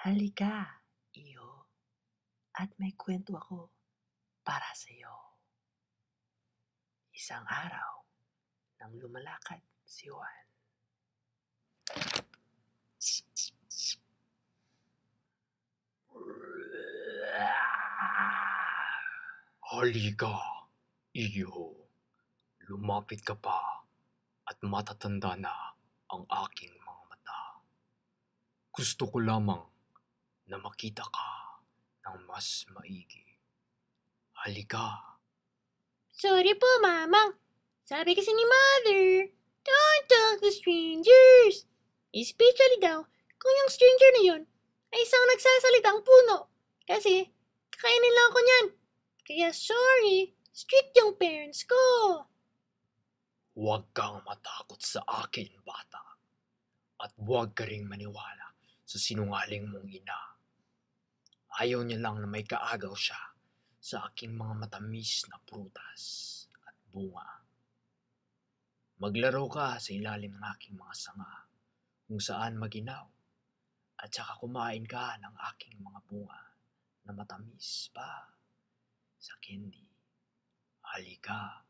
Halika, iyo, at may kwento ako para sa iyo. Isang araw, nang lumalakad si Juan. Halika, iyo. Lumapit ka pa at matatanda na ang aking mga mata. Gusto ko lamang na makita ka ng mas maigi. Halika. Sorry po, Mamang. Sabi kasi ni Mother, don't talk to strangers. Especially daw, kung yung stranger na yun ay isang nagsasalitang puno. Kasi, kakainin lang ako niyan. Kaya sorry, strict yung parents ko. Huwag kang matakot sa akin, bata. At huwag ka ring maniwala sa sinungaling mong ina. Ayaw niya lang na may kaagaw siya sa aking mga matamis na prutas at bunga. Maglaro ka sa ilalim ng aking mga sanga kung saan maginaw at saka kumain ka ng aking mga bunga na matamis pa sa candy. Halika.